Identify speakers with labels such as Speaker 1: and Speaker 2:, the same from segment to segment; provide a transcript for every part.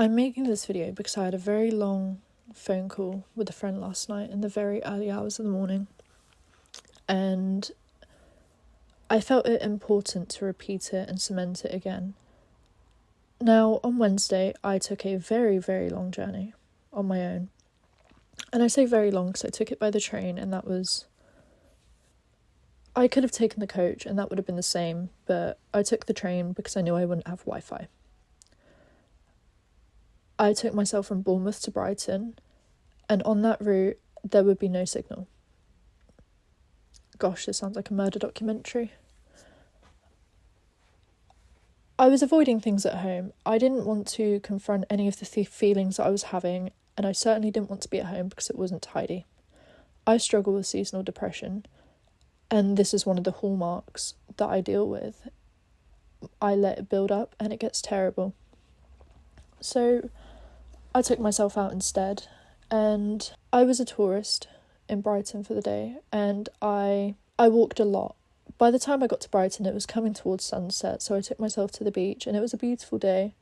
Speaker 1: I'm making this video because I had a very long phone call with a friend last night in the very early hours of the morning, and I felt it important to repeat it and cement it again. Now, on Wednesday, I took a very, very long journey on my own. And I say very long because I took it by the train, and I could have taken the coach and that would have been the same, but I took the train because I knew I wouldn't have Wi-Fi. I took myself from Bournemouth to Brighton, and on that route, there would be no signal. Gosh, this sounds like a murder documentary. I was avoiding things at home. I didn't want to confront any of the feelings that I was having, and I certainly didn't want to be at home because it wasn't tidy. I struggle with seasonal depression, and this is one of the hallmarks that I deal with. I let it build up and it gets terrible. So I took myself out instead, and I was a tourist in Brighton for the day, and I walked a lot. By the time I got to Brighton, it was coming towards sunset, so I took myself to the beach, and it was a beautiful day,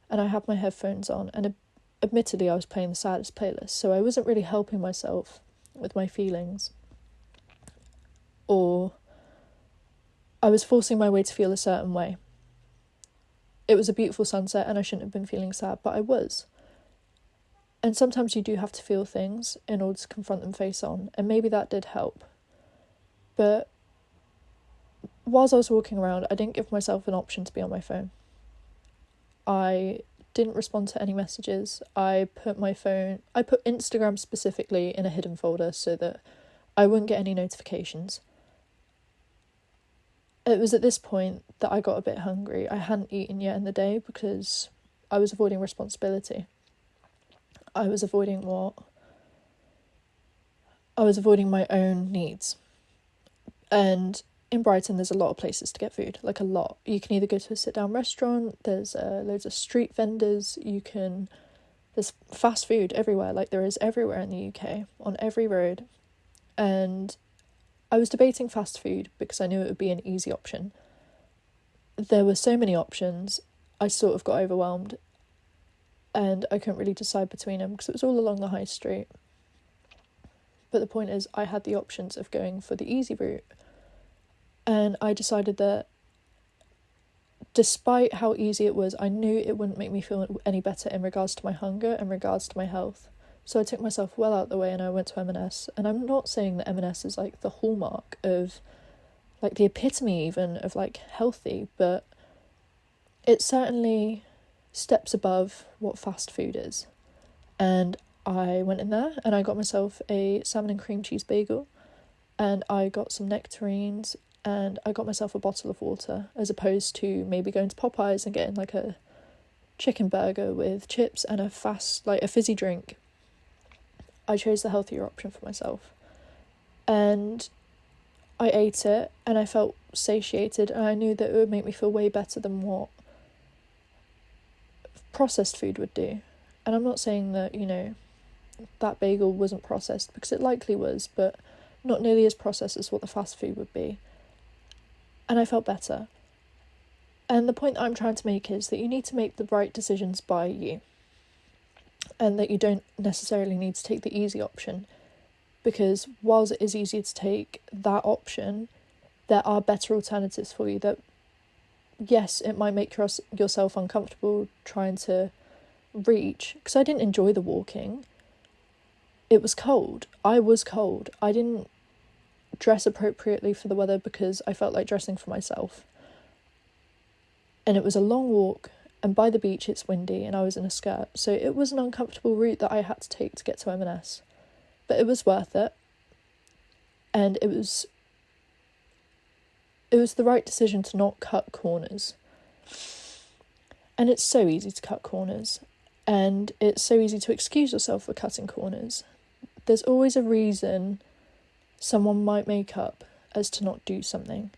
Speaker 1: and I had my headphones on, and admittedly I was playing the saddest playlist, so I wasn't really helping myself with my feelings, or I was forcing my way to feel a certain way. It was a beautiful sunset, and I shouldn't have been feeling sad, but I was. And sometimes you do have to feel things in order to confront them face on, and maybe that did help. But whilst I was walking around, I didn't give myself an option to be on my phone. I didn't respond to any messages. I put Instagram specifically in a hidden folder so that I wouldn't get any notifications. It was at this point that I got a bit hungry. I hadn't eaten yet in the day because I was avoiding responsibility. I was avoiding my own needs. And in Brighton, there's a lot of places to get food, like a lot. You can either go to a sit-down restaurant, there's loads of street vendors, there's fast food everywhere, like there is everywhere in the UK, on every road. And I was debating fast food because I knew it would be an easy option. There were so many options, I sort of got overwhelmed, and I couldn't really decide between them because it was all along the high street. But the point is, I had the options of going for the easy route. And I decided that despite how easy it was, I knew it wouldn't make me feel any better in regards to my hunger and regards to my health. So I took myself well out of the way and I went to M&S. And I'm not saying that M&S is like the hallmark of, like the epitome even of like healthy, but it certainly steps above what fast food is. And I went in there and I got myself a salmon and cream cheese bagel, and I got some nectarines, and I got myself a bottle of water, as opposed to maybe going to Popeyes and getting like a chicken burger with chips and a fizzy drink. I chose the healthier option for myself. And I ate it and I felt satiated, and I knew that it would make me feel way better than what processed food would do. And I'm not saying that, that bagel wasn't processed, because it likely was, but not nearly as processed as what the fast food would be. And I felt better. And the point that I'm trying to make is that you need to make the right decisions by you, and that you don't necessarily need to take the easy option, because whilst it is easier to take that option, there are better alternatives for you that, yes, it might make yourself uncomfortable trying to reach, because I didn't enjoy the walking. It was cold. I was cold. I didn't dress appropriately for the weather because I felt like dressing for myself. And it was a long walk, and by the beach it's windy, and I was in a skirt, so it was an uncomfortable route that I had to take to get to M&S. But it was worth it. And it was the right decision to not cut corners. And it's so easy to cut corners. And it's so easy to excuse yourself for cutting corners. There's always a reason someone might make up as to not do something.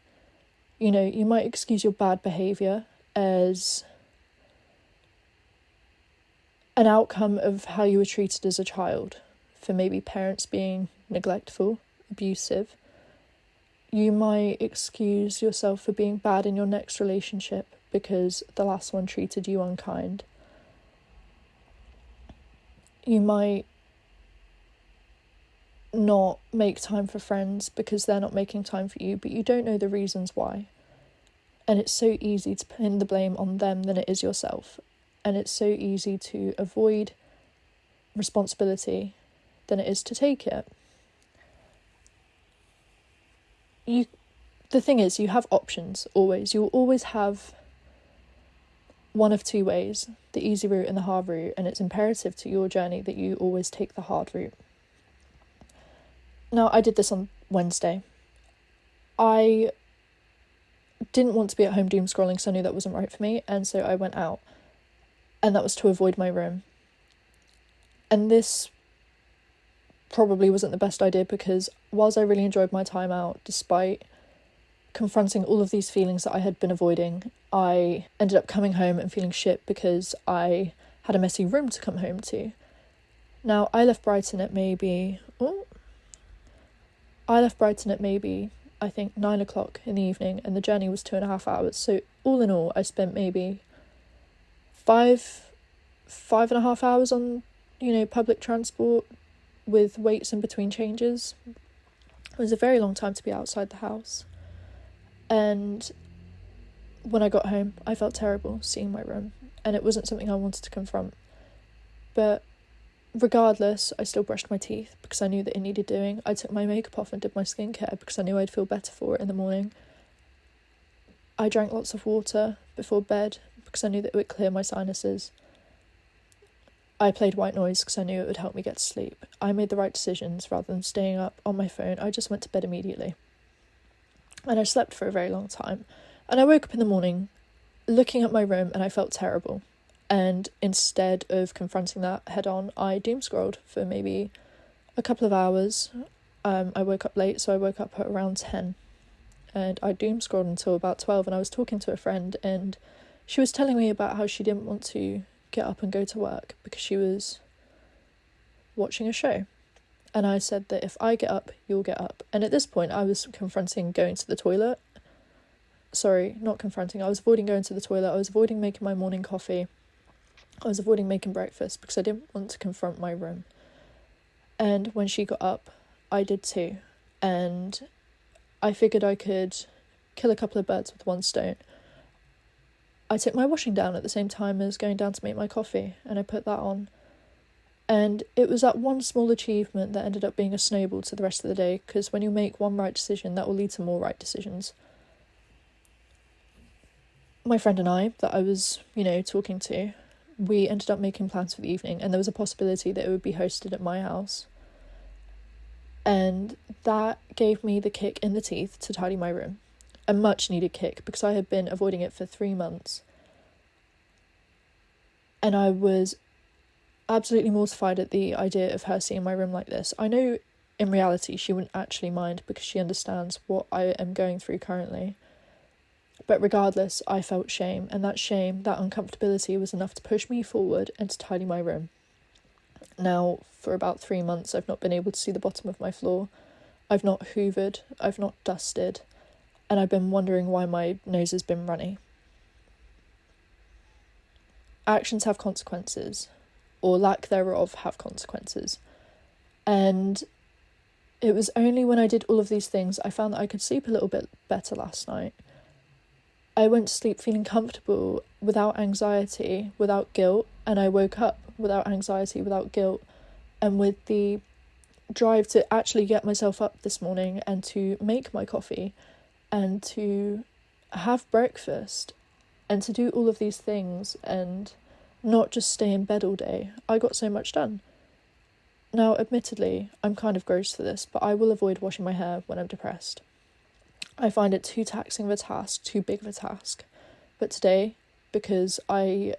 Speaker 1: You might excuse your bad behaviour as an outcome of how you were treated as a child, for maybe parents being neglectful, abusive. You might excuse yourself for being bad in your next relationship because the last one treated you unkind. You might not make time for friends because they're not making time for you, but you don't know the reasons why. And it's so easy to pin the blame on them than it is yourself. And it's so easy to avoid responsibility than it is to take it. The thing is, you have options always. You'll always have one of two ways, the easy route and the hard route, and it's imperative to your journey that you always take the hard route. Now, I did this on Wednesday. I didn't want to be at home doom scrolling, so I knew that wasn't right for me, and so I went out, and that was to avoid my room. And this probably wasn't the best idea, because whilst I really enjoyed my time out, despite confronting all of these feelings that I had been avoiding, I ended up coming home and feeling shit because I had a messy room to come home to. Now, I left Brighton at maybe, I think 9 o'clock in the evening, and the journey was 2.5 hours. So all in all, I spent maybe 5.5 hours on, public transport with waits in between changes. It was a very long time to be outside the house. And when I got home, I felt terrible seeing my room, and it wasn't something I wanted to confront. But regardless, I still brushed my teeth because I knew that it needed doing. I took my makeup off and did my skincare because I knew I'd feel better for it in the morning. I drank lots of water before bed because I knew that it would clear my sinuses. I played white noise because I knew it would help me get to sleep. I made the right decisions rather than staying up on my phone. I just went to bed immediately. And I slept for a very long time. And I woke up in the morning looking at my room and I felt terrible. And instead of confronting that head on, I doom scrolled for maybe a couple of hours. I woke up late, so I woke up at around 10. And I doom scrolled until about 12, and I was talking to a friend, and she was telling me about how she didn't want to get up and go to work because she was watching a show. And I said that if I get up, you'll get up. And at this point, I was confronting going to the toilet. Sorry, not confronting. I was avoiding going to the toilet. I was avoiding making my morning coffee. I was avoiding making breakfast because I didn't want to confront my room. And when she got up, I did too. And I figured I could kill a couple of birds with one stone. I took my washing down at the same time as going down to make my coffee, and I put that on. And it was that one small achievement that ended up being a snowball to the rest of the day, because when you make one right decision, that will lead to more right decisions. My friend and I, that I was, talking to, we ended up making plans for the evening, and there was a possibility that it would be hosted at my house. And that gave me the kick in the teeth to tidy my room. A much needed kick, because I had been avoiding it for 3 months. And I was absolutely mortified at the idea of her seeing my room like this. I know in reality she wouldn't actually mind because she understands what I am going through currently. But regardless, I felt shame, and that shame, that uncomfortability was enough to push me forward and to tidy my room. Now, for about 3 months, I've not been able to see the bottom of my floor. I've not hoovered, I've not dusted, and I've been wondering why my nose has been runny. Actions have consequences, or lack thereof have consequences. And it was only when I did all of these things I found that I could sleep a little bit better last night. I went to sleep feeling comfortable, without anxiety, without guilt, and I woke up without anxiety, without guilt, and with the drive to actually get myself up this morning and to make my coffee and to have breakfast and to do all of these things and not just stay in bed all day. I got so much done. Now, admittedly, I'm kind of gross for this, but I will avoid washing my hair when I'm depressed. I find it too taxing of a task, too big of a task. But today, because I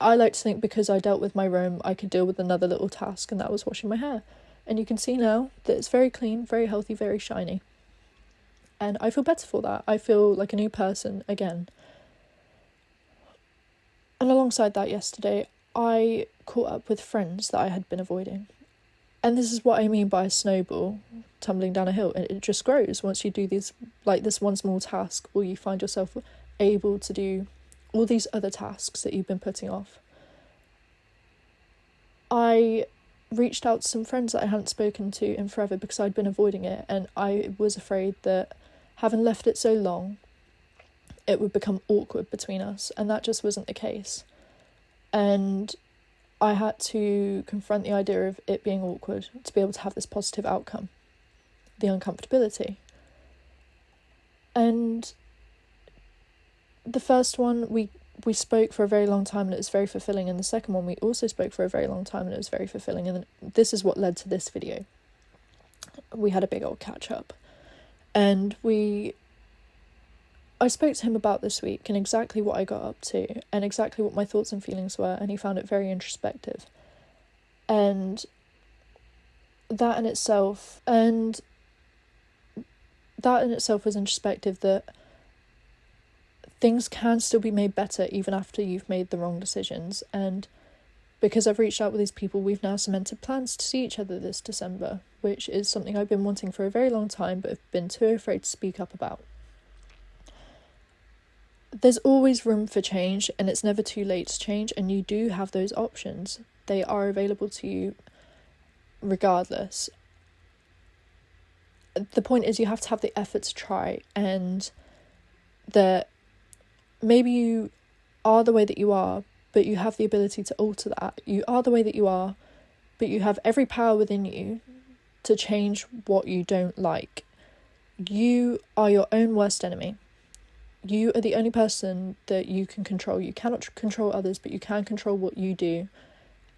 Speaker 1: like to think because I dealt with my room, I could deal with another little task, and that was washing my hair. And you can see now that it's very clean, very healthy, very shiny. And I feel better for that. I feel like a new person again. And alongside that, yesterday, I caught up with friends that I had been avoiding. And this is what I mean by a snowball tumbling down a hill. It just grows once you do these, like this one small task, or you find yourself able to do all these other tasks that you've been putting off. I reached out to some friends that I hadn't spoken to in forever because I'd been avoiding it, and I was afraid that having left it so long, it would become awkward between us, and that just wasn't the case. And I had to confront the idea of it being awkward to be able to have this positive outcome, the uncomfortability. And the first one, we spoke for a very long time and it was very fulfilling, and the second one we also spoke for a very long time and it was very fulfilling, and this is what led to this video. We had a big old catch up, and I spoke to him about this week and exactly what I got up to and exactly what my thoughts and feelings were, and he found it very introspective. And that in itself was introspective, that things can still be made better even after you've made the wrong decisions. And because I've reached out with these people, we've now cemented plans to see each other this December, which is something I've been wanting for a very long time but have been too afraid to speak up about. There's always room for change, and it's never too late to change, and you do have those options. They are available to you regardless. The point is you have to have the effort to try, and that maybe you are the way that you are, but you have the ability to alter that. You are the way that you are, but you have every power within you to change what you don't like. You are your own worst enemy. You are the only person that you can control. You cannot control others, but you can control what you do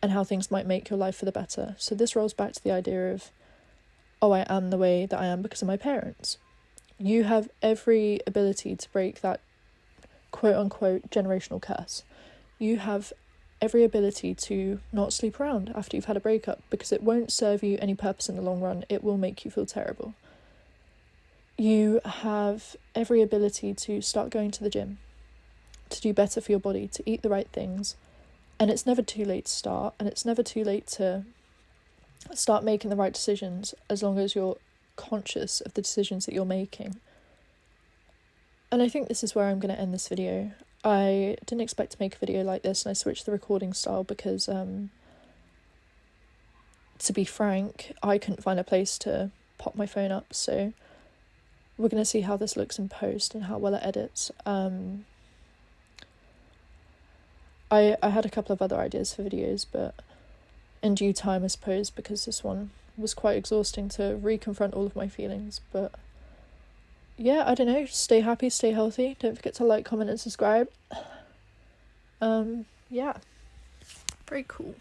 Speaker 1: and how things might make your life for the better. So this rolls back to the idea of, oh, I am the way that I am because of my parents. You have every ability to break that quote-unquote generational curse. You have every ability to not sleep around after you've had a breakup, because it won't serve you any purpose in the long run. It will make you feel terrible. You have every ability to start going to the gym, to do better for your body, to eat the right things. And it's never too late to start, and it's never too late to start making the right decisions, as long as you're conscious of the decisions that you're making. And I think this is where I'm going to end this video. I didn't expect to make a video like this, and I switched the recording style because, to be frank, I couldn't find a place to pop my phone up, so we're going to see how this looks in post and how well it edits. I had a couple of other ideas for videos, but in due time, I suppose, because this one was quite exhausting to reconfront all of my feelings. But yeah, I don't know, stay happy, stay healthy, don't forget to like, comment and subscribe. Yeah, very cool.